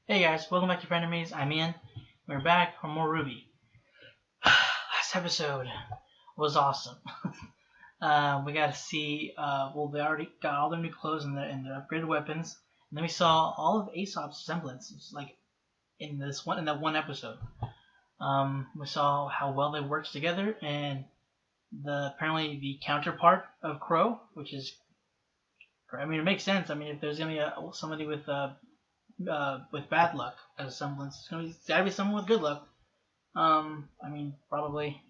Hey guys, welcome back to Frenemies. I'm Ian. We're back for more RWBY. Last episode was awesome. We got to see, they already got all their new clothes and their upgraded weapons, and then we saw all of Aesop's semblance, like in that one episode. We saw how well they worked together, and apparently the counterpart of Crow, which is, I mean, it makes sense. I mean, if there's gonna be somebody with bad luck as a semblance, it's gotta be someone with good luck. I mean, probably.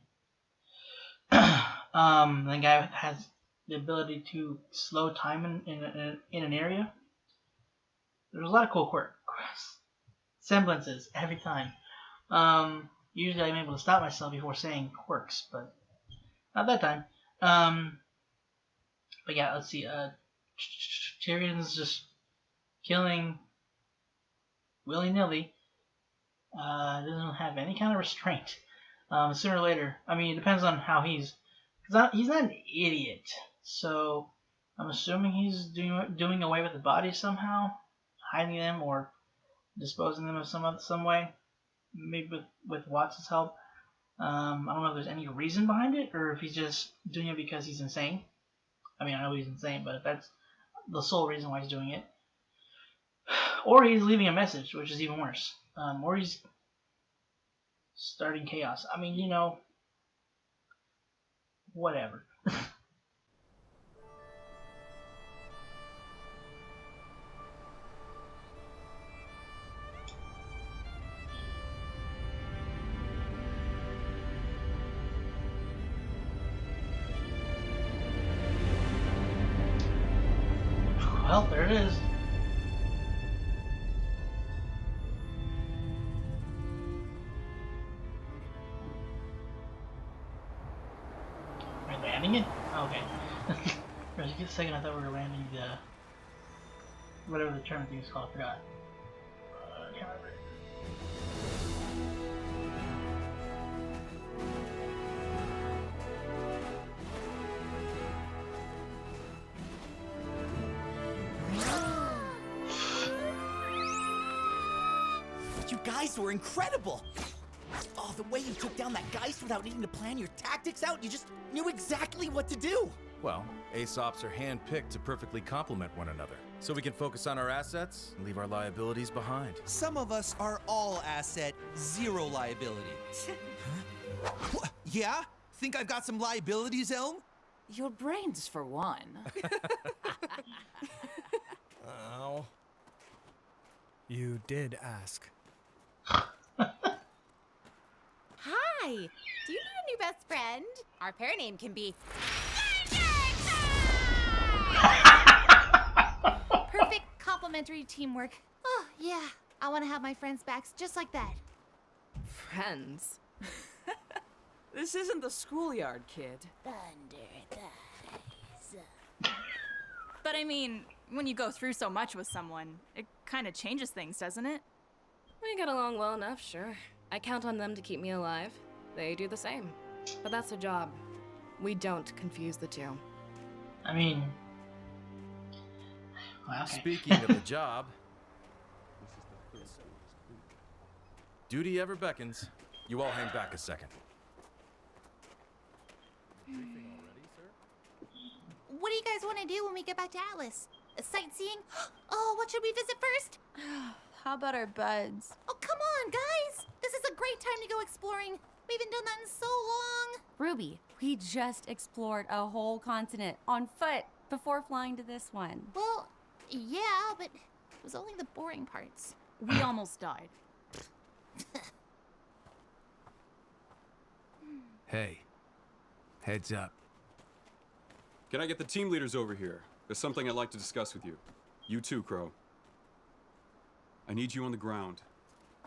The guy has the ability to slow time in an area. There's a lot of cool semblances every time. Usually I'm able to stop myself before saying quirks, but not that time. But yeah, let's see. Tyrion's just killing willy-nilly. Doesn't have any kind of restraint. Sooner or later, I mean, it depends on how he's not an idiot, so I'm assuming he's doing away with the bodies somehow, hiding them or disposing them of some way, maybe with Watts' help. I don't know if there's any reason behind it, or if he's just doing it because he's insane. I mean, I know he's insane, but if that's the sole reason why he's doing it, or he's leaving a message, which is even worse, or he's starting chaos. I mean, whatever. Well, there it is. Are we landing it? Oh, okay. For a second, I thought we were landing whatever the term thing is called. I forgot. I can't remember. You guys were incredible! Oh, the way you took down that Geist without needing to plan your tactics out, you just knew exactly what to do! Well, Aesops are hand-picked to perfectly complement one another, so we can focus on our assets and leave our liabilities behind. Some of us are all asset, zero liability. Yeah? Think I've got some liabilities, Elm? Your brains, for one. Oh. You did ask. Hi! Do you need a new best friend? Our pair name can be... Perfect complementary teamwork. Oh, yeah. I want to have my friends' backs just like that. Friends? This isn't the schoolyard, kid. Thunder thighs. But I mean, when you go through so much with someone, it kind of changes things, doesn't it? We get along well enough, sure. I count on them to keep me alive. They do the same. But that's a job. We don't confuse the two. I mean, well, okay. Speaking of the job, duty ever beckons. You all hang back a second. What do you guys want to do when we get back to Atlas? Sightseeing? Oh, what should we visit first? How about our buds? Oh, come on, guys! This is a great time to go exploring. We haven't done that in so long. Ruby, we just explored a whole continent on foot before flying to this one. Well, yeah, but it was only the boring parts. We almost died. Hey, heads up. Can I get the team leaders over here? There's something I'd like to discuss with you. You too, Crow. I need you on the ground,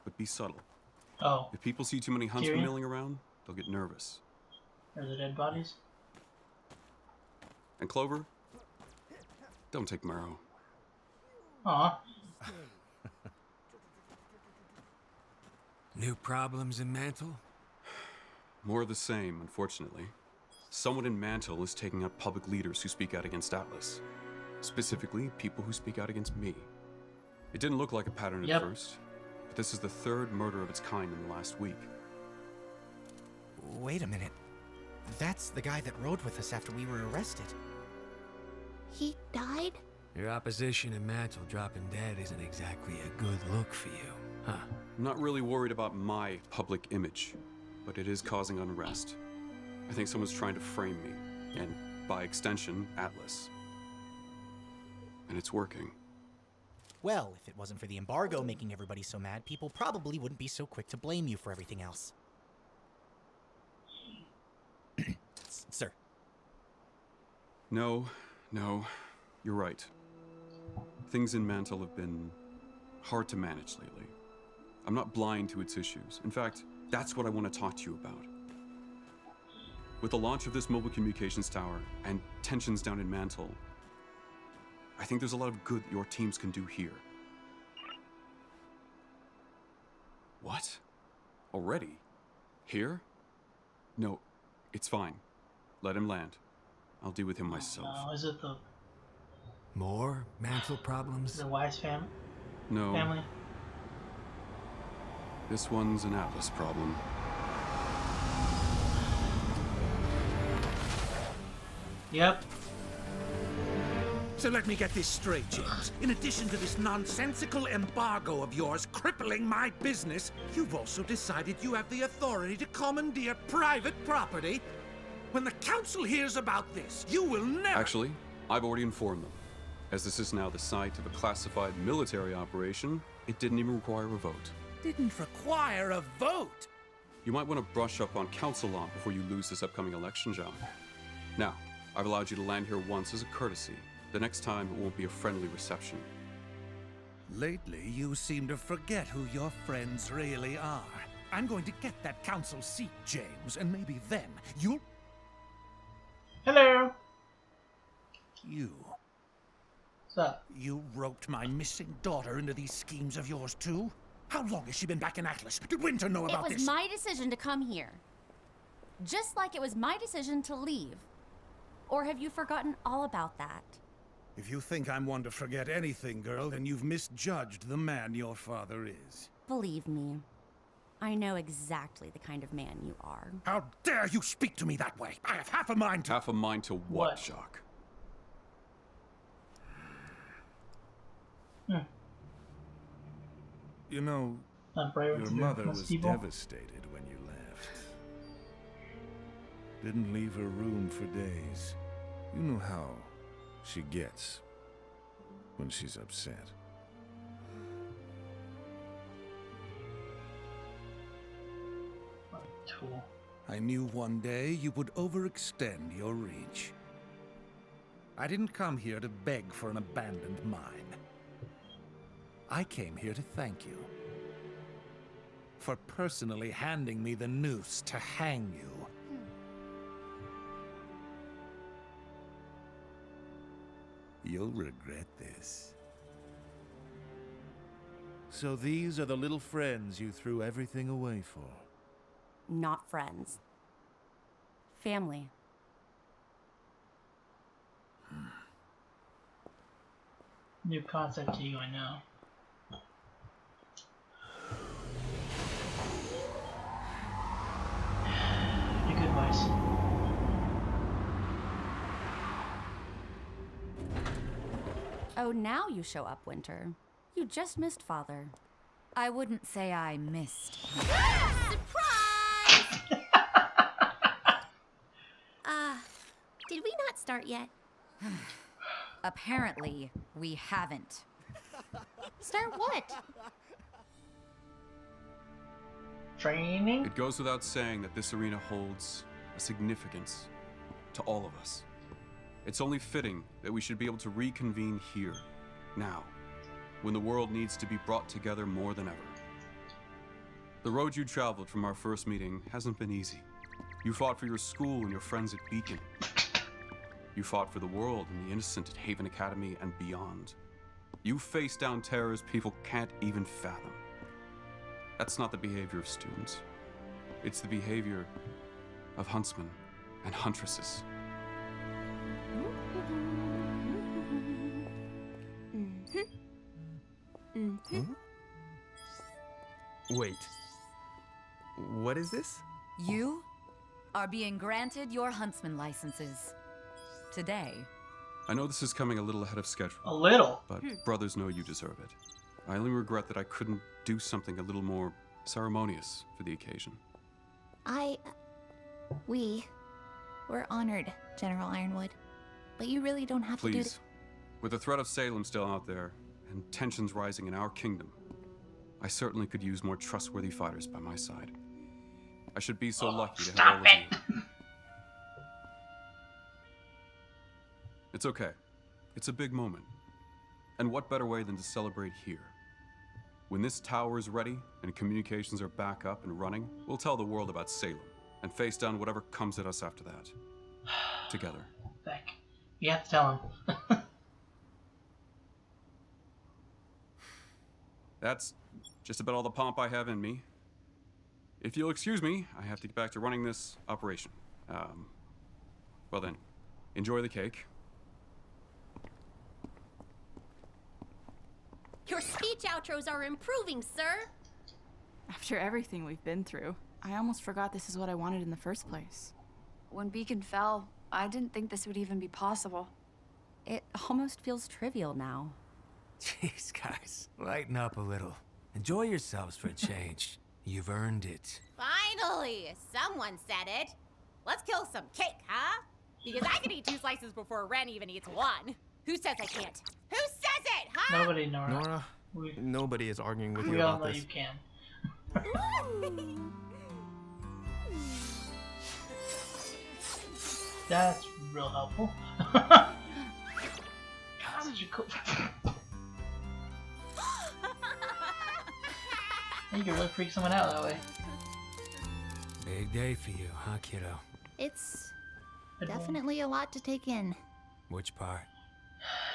but be subtle. Oh, If people see too many huntsmen Tyrion? milling around, they'll get nervous. are the dead bodies? And Clover, don't take Marrow. Aw. New problems in Mantle? More of the same, unfortunately. Someone in Mantle is taking out public leaders who speak out against Atlas. Specifically, people who speak out against me. It didn't look like a pattern at Yep. first, this is the third murder of its kind in the last week. Wait a minute. That's the guy that rode with us after we were arrested. He died? Your opposition in Mantle dropping dead isn't exactly a good look for you, huh? I'm not really worried about my public image, but it is causing unrest. I think someone's trying to frame me, and by extension, Atlas. And it's working. Well, if it wasn't for the embargo making everybody so mad, people probably wouldn't be so quick to blame you for everything else. Sir. No, you're right. Things in Mantle have been hard to manage lately. I'm not blind to its issues. In fact, that's what I want to talk to you about. With the launch of this mobile communications tower and tensions down in Mantle, I think there's a lot of good your teams can do here. What? Already? Here? No, it's fine. Let him land. I'll deal with him myself. Is it the More Mantle problems? Weiss family? No. Family? This one's an Atlas problem. Yep. So let me get this straight, James. In addition to this nonsensical embargo of yours crippling my business, you've also decided you have the authority to commandeer private property? When the council hears about this, you will never— Actually, I've already informed them. As this is now the site of a classified military operation, it didn't even require a vote. Didn't require a vote. You might want to brush up on council law before you lose this upcoming election, John. Now, I've allowed you to land here once as a courtesy. The next time, it won't be a friendly reception. Lately, you seem to forget who your friends really are. I'm going to get that council seat, James, and maybe then you'll— Hello. You. What's up? You roped my missing daughter into these schemes of yours, too? How long has she been back in Atlas? Did Winter know about this? It was my decision to come here. Just like it was my decision to leave. Or have you forgotten all about that? If you think I'm one to forget anything, girl, then you've misjudged the man your father is. Believe me, I know exactly the kind of man you are. How dare you speak to me that way? I have half a mind to— Half a mind to what, Jacques? You know, your mother was devastated when you left. Didn't leave her room for days. You know how she gets when she's upset. Tool. I knew one day you would overextend your reach. I didn't come here to beg for an abandoned mine. I came here to thank you for personally handing me the noose to hang you. You'll regret this. So these are the little friends you threw everything away for. Not friends. Family. New concept to you, I know. You're good, Weiss. Oh, now you show up, Winter. You just missed Father. I wouldn't say I missed. Surprise! Did we not start yet? Apparently, we haven't. Start what? Training? It goes without saying that this arena holds a significance to all of us. It's only fitting that we should be able to reconvene here, now, when the world needs to be brought together more than ever. The road you traveled from our first meeting hasn't been easy. You fought for your school and your friends at Beacon. You fought for the world and the innocent at Haven Academy and beyond. You faced down terrors people can't even fathom. That's not the behavior of students. It's the behavior of huntsmen and huntresses. Wait. What is this? You are being granted your huntsman licenses. Today. I know this is coming a little ahead of schedule. A little? But brothers know you deserve it. I only regret that I couldn't do something a little more ceremonious for the occasion. We're honored, General Ironwood. But you really don't have to do Please. With the threat of Salem still out there, and tensions rising in our kingdom, I certainly could use more trustworthy fighters by my side. I should be so lucky to have all of you. It's okay. It's a big moment. And what better way than to celebrate here? When this tower is ready and communications are back up and running, we'll tell the world about Salem and face down whatever comes at us after that. Together. Beck. You have to tell him. That's just about all the pomp I have in me. If you'll excuse me, I have to get back to running this operation. Well then, enjoy the cake. Your speech outros are improving, sir. After everything we've been through, I almost forgot this is what I wanted in the first place. When Beacon fell, I didn't think this would even be possible. It almost feels trivial now. Jeez, guys, lighten up a little. Enjoy yourselves for a change. You've earned it. Finally, someone said it. Let's kill some cake, huh? Because I can eat 2 slices before Ren even eats 1. Who says I can't? Who says it, huh? Nobody, Nora. Nora, nobody is arguing with you We all about know this. you can. That's real helpful. Such a cool. You can really freak someone out that way. Big day for you, huh, kiddo? It's definitely a lot to take in. Which part?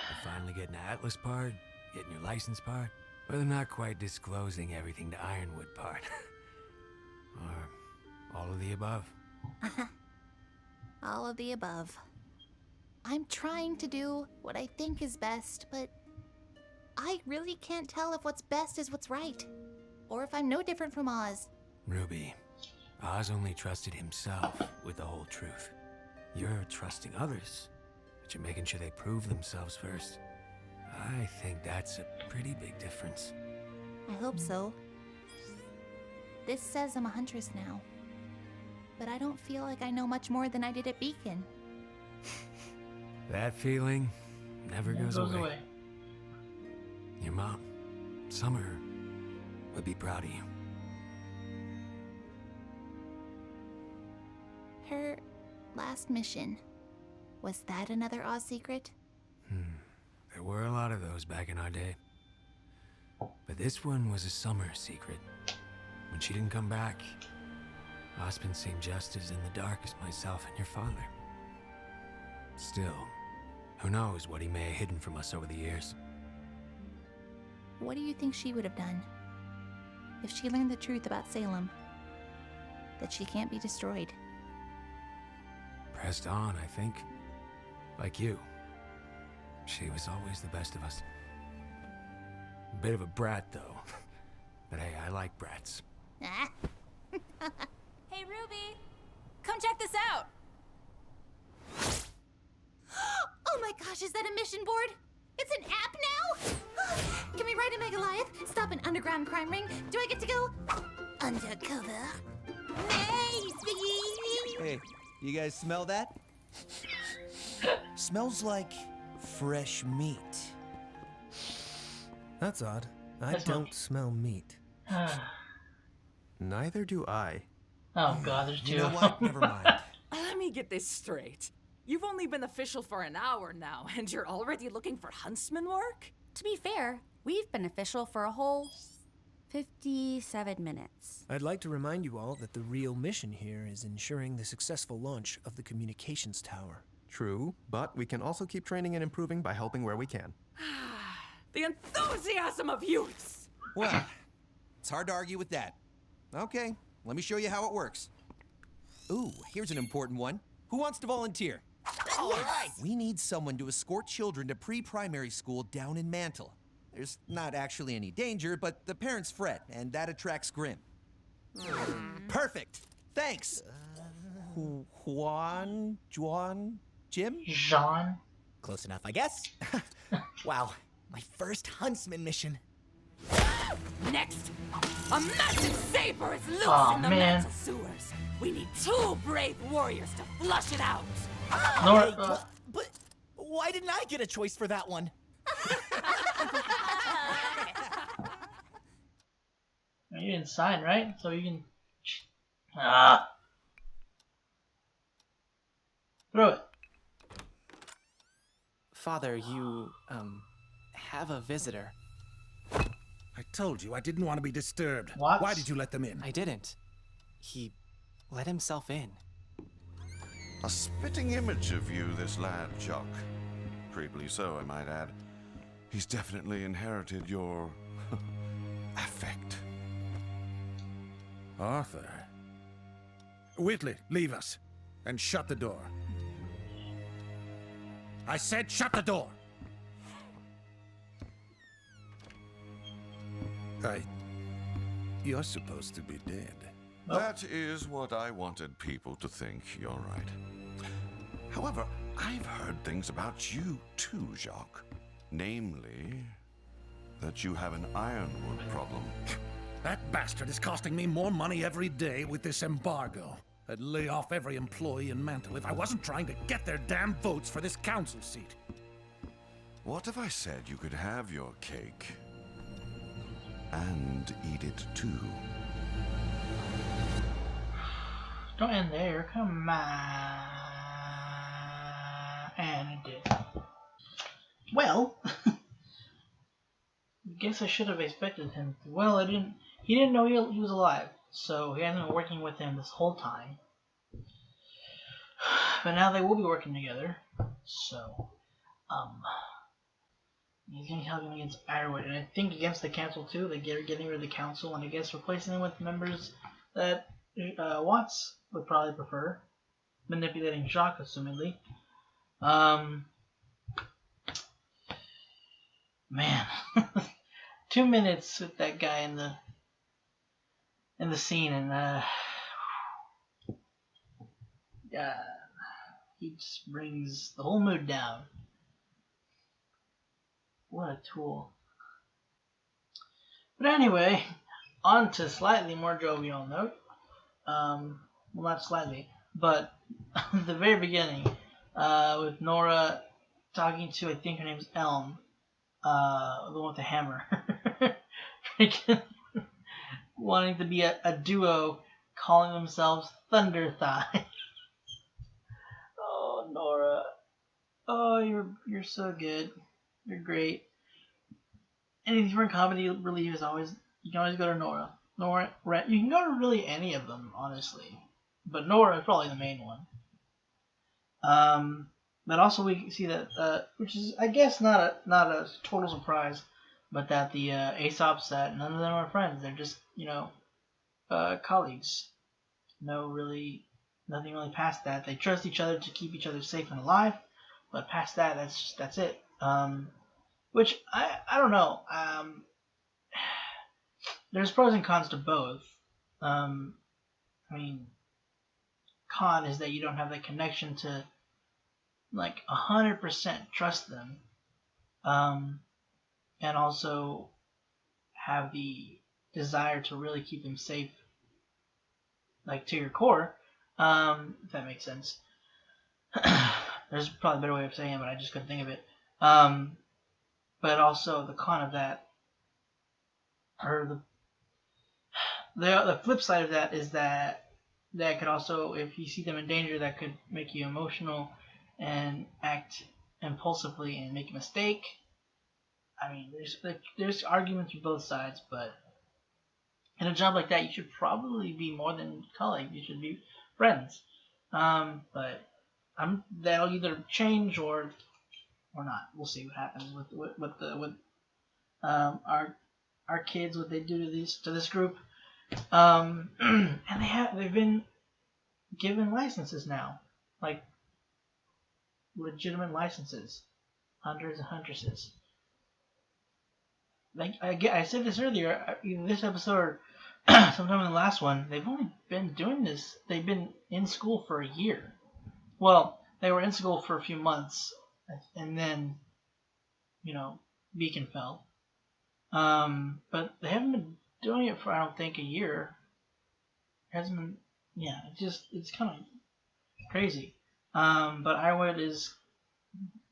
The finally getting the Atlas part? Getting your license part? Or the not quite disclosing everything to Ironwood part? Or all of the above? All of the above. I'm trying to do what I think is best, but I really can't tell if what's best is what's right. Or if I'm no different from Oz. Ruby, Oz only trusted himself with the whole truth. You're trusting others, but you're making sure they prove themselves first. I think that's a pretty big difference. I hope so. This says I'm a huntress now. But I don't feel like I know much more than I did at Beacon. That feeling never goes away. Your mom, Summer, would be proud of you. Her last mission. Was that another Oz secret? There were a lot of those back in our day. But this one was a Summer secret. When she didn't come back, Osmond seemed just as in the dark as myself and your father. Still, who knows what he may have hidden from us over the years. What do you think she would have done? If she learned the truth about Salem? That she can't be destroyed? Pressed on, I think. Like you. She was always the best of us. A bit of a brat, though. But hey, I like brats. Hey, Ruby, come check this out. Oh my gosh, is that a mission board? It's an app now? Can we ride a Megaliath? Stop an underground crime ring? Do I get to go undercover? Nice! Hey, you guys smell that? Smells like fresh meat. That's odd. I don't smell meat. Neither do I. Oh god, there's 2. You know what? Never mind. Let me get this straight. You've only been official for an hour now, and you're already looking for huntsman work? To be fair, we've been official for a whole 57 minutes. I'd like to remind you all that the real mission here is ensuring the successful launch of the communications tower. True, but we can also keep training and improving by helping where we can. The enthusiasm of youths! Well, it's hard to argue with that. Okay, let me show you how it works. Ooh, here's an important one. Who wants to volunteer? All right. We need someone to escort children to pre-primary school down in Mantle. There's not actually any danger, but the parents fret, and that attracts Grim. Perfect! Thanks! Juan? Jim? Jean? Close enough, I guess. Wow, my first huntsman mission. Next, a massive saber is loose Aw, in the man. mental sewers. We need 2 brave warriors to flush it out. Nora, But why didn't I get a choice for that one? you didn't sign, right? So you can... Throw it. Father, you, have a visitor. I told you I didn't want to be disturbed. What? Why did you let them in? I didn't. He let himself in. A spitting image of you, this lad, Jock. Creepily so, I might add. He's definitely inherited your... affect. Arthur. Whitley, leave us. And shut the door. I said shut the door! You're supposed to be dead. That is what I wanted people to think, you're right. However, I've heard things about you too, Jacques. Namely, that you have an ironwood problem. That bastard is costing me more money every day with this embargo. I'd lay off every employee in Mantle if I wasn't trying to get their damn votes for this council seat. What if I said you could have your cake and eat it too? Don't end there. Come on. And it did. Well, I guess I should have expected him. Well, I didn't. He didn't know he was alive, so he hasn't been working with him this whole time. But now they will be working together. So, he's gonna help him against Ironwood, and I think against the council too. Like getting rid of the council, and I guess replacing them with members that Watts would probably prefer, manipulating Jacques, assumedly. Man, 2 minutes with that guy in the scene, and he just brings the whole mood down. What a tool. But anyway, on to slightly more jovial note. Well, not slightly, but the very beginning, with Nora talking to, I think her name's Elm, the one with the hammer. Freaking wanting to be a duo, calling themselves Thunder Thigh. Oh, Nora. Oh, you're so good. You're great. Anything for comedy relief is always, you can always go to Nora. Nora, you can go to really any of them, honestly, but Nora is probably the main one. But also we see that, which is I guess not a total surprise, but that the Aesop's that none of them are friends. They're just colleagues. Nothing really past that. They trust each other to keep each other safe and alive, but past that, that's it. Which I don't know. There's pros and cons to both. I mean, con is that you don't have that connection to like 100% trust them, and also have the desire to really keep them safe, like to your core, if that makes sense. There's probably a better way of saying it, but I just couldn't think of it. But also the con of that, or the flip side of that is that could also, if you see them in danger, that could make you emotional and act impulsively and make a mistake. I mean, there's arguments for both sides, but in a job like that, you should probably be more than colleagues. You should be friends. But that'll either change or not. We'll see what happens with our kids, what they do to this group. And they've been given licenses now, like legitimate licenses, Hunters and Huntresses. like I said this earlier, either this episode or sometime in the last one, they've only been doing this. They've been in school for a year. Well, they were in school for a few months, and then, Beacon fell. But they haven't been doing it for, I don't think, a year. It hasn't been, yeah, it's kind of crazy. But Ironwood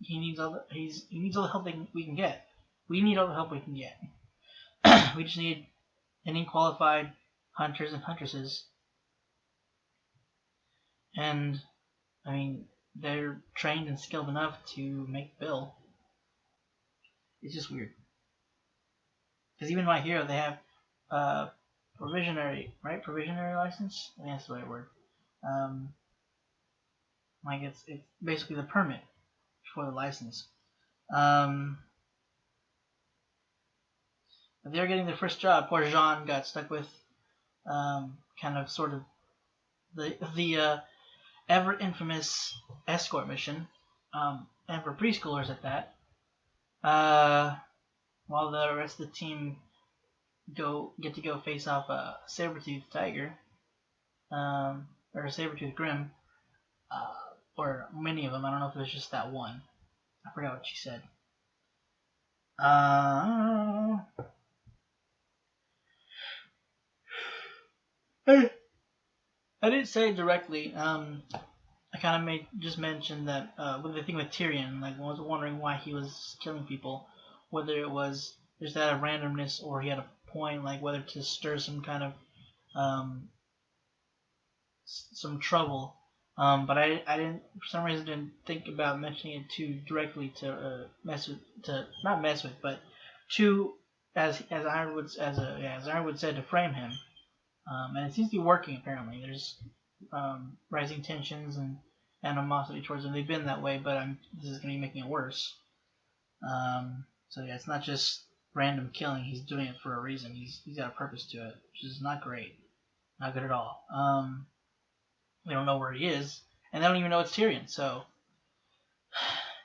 he needs all the help we can get. We need all the help we can get. We just need any qualified hunters and huntresses. And, I mean, they're trained and skilled enough to make bill. It's just weird. Because even My Hero, they have provisionary license? I think that's the right word. Like it's basically the permit for the license. But they're getting their first job. Poor Jean got stuck with kind of sort of the ever infamous escort mission, and for preschoolers at that. While the rest of the team get to go face off a saber-toothed tiger, or a saber-toothed grim, or many of them. I don't know if it was just that one. I forgot what she said. I didn't say it directly. I kind of just mentioned that with the thing with Tyrion, like I was wondering why he was killing people, whether it was just out of randomness or he had a point, like whether to stir some kind of some trouble. But I didn't, for some reason, didn't think about mentioning it too directly to not mess with, but to as Ironwood said, to frame him. And it seems to be working, apparently. There's rising tensions and animosity towards him. They've been that way, but this is going to be making it worse. So yeah, it's not just random killing. He's doing it for a reason. He's got a purpose to it, which is not great. Not good at all. They don't know where he is, and they don't even know it's Tyrion, so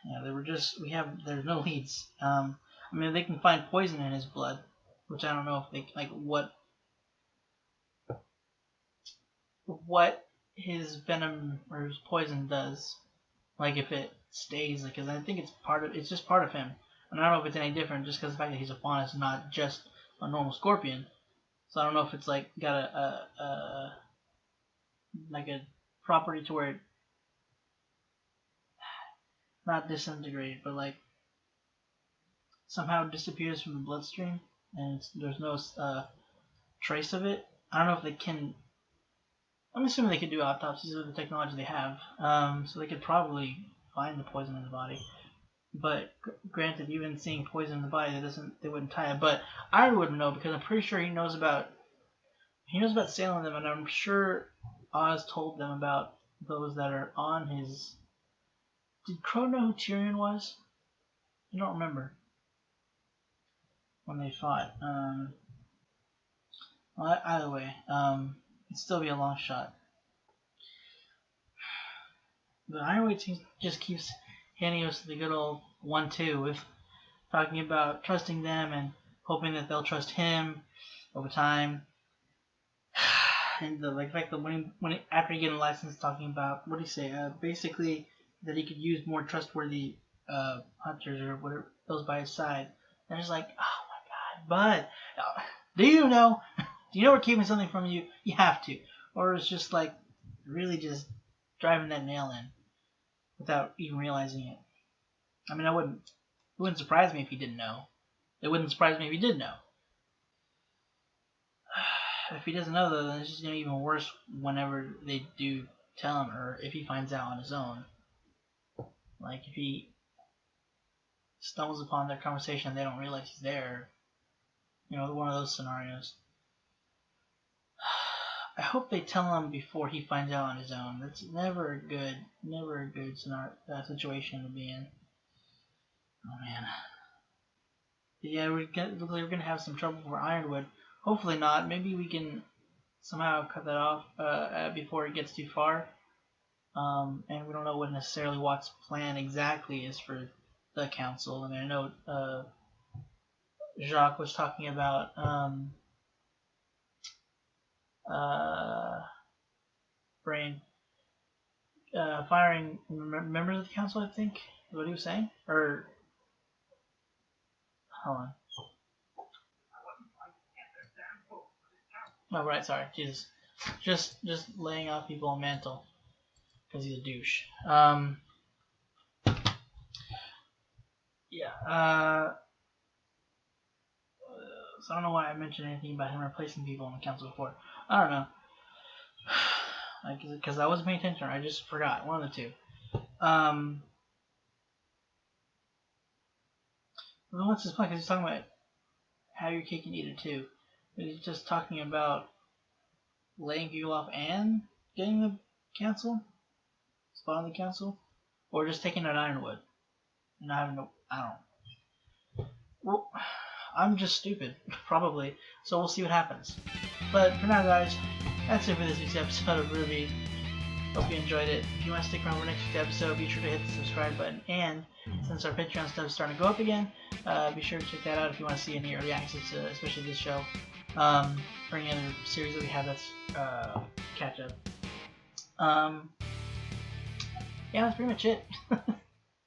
yeah, there's no leads. I mean, they can find poison in his blood, which I don't know if they, like, what his venom or his poison does, like if it stays, because I think it's just part of him, and I don't know if it's any different just because the fact that he's a fauna is not just a normal scorpion. So I don't know if it's like got a property to where it not disintegrated, but like somehow disappears from the bloodstream, and there's no trace of it. I don't know if they can. I'm assuming they could do autopsies with the technology they have, so they could probably find the poison in the body. But granted, even seeing poison in the body, they wouldn't tie it. But I wouldn't know because I'm pretty sure he knows about sailing them, and I'm sure Oz told them about those that are on his. Did Crow know who Tyrion was? I don't remember when they fought. Well, either way, it'd still be a long shot. The Ironwood team just keeps handing us the good old 1-2 with talking about trusting them and hoping that they'll trust him over time. And the fact that when after he gets a license, talking about what do you say? Basically that he could use more trustworthy hunters or whatever those by his side. And it's like, oh my God, bud, do you know? Do you know we're keeping something from you? You have to, or it's just like really just driving that nail in without even realizing it. I mean, it wouldn't surprise me if he didn't know. It wouldn't surprise me if he did know. If he doesn't know, though, then it's just going to be even worse whenever they do tell him, or if he finds out on his own. Like, if he stumbles upon their conversation and they don't realize he's there. One of those scenarios. I hope they tell him before he finds out on his own. That's never a good scenario, situation to be in. Oh, man. But yeah, we're going to have some trouble for Ironwood. Hopefully not. Maybe we can somehow cut that off before it gets too far. And we don't know what necessarily Watt's plan exactly is for the council. I mean, I know Jacques was talking about firing members of the council, I think is what he was saying. Or hold on. Oh right, sorry, Jesus. Just laying off people on Mantle because he's a douche. Yeah. So I don't know why I mentioned anything about him replacing people on the council before. I don't know. Because I wasn't paying attention, or I just forgot. One of the two. What's his point? Because he's talking about how your cake and eat it too. But he's just talking about laying people off and getting the council? Spot on the council? Or just taking an Ironwood? And not having no. I don't know. Well, I'm just stupid, probably. So we'll see what happens. But for now, guys, that's it for this week's episode of RWBY. Hope you enjoyed it. If you want to stick around for next week's episode, be sure to hit the subscribe button. And since our Patreon stuff is starting to go up again, be sure to check that out if you want to see any early access to, especially this show, or any other series that we have that's catch up. Yeah, that's pretty much it.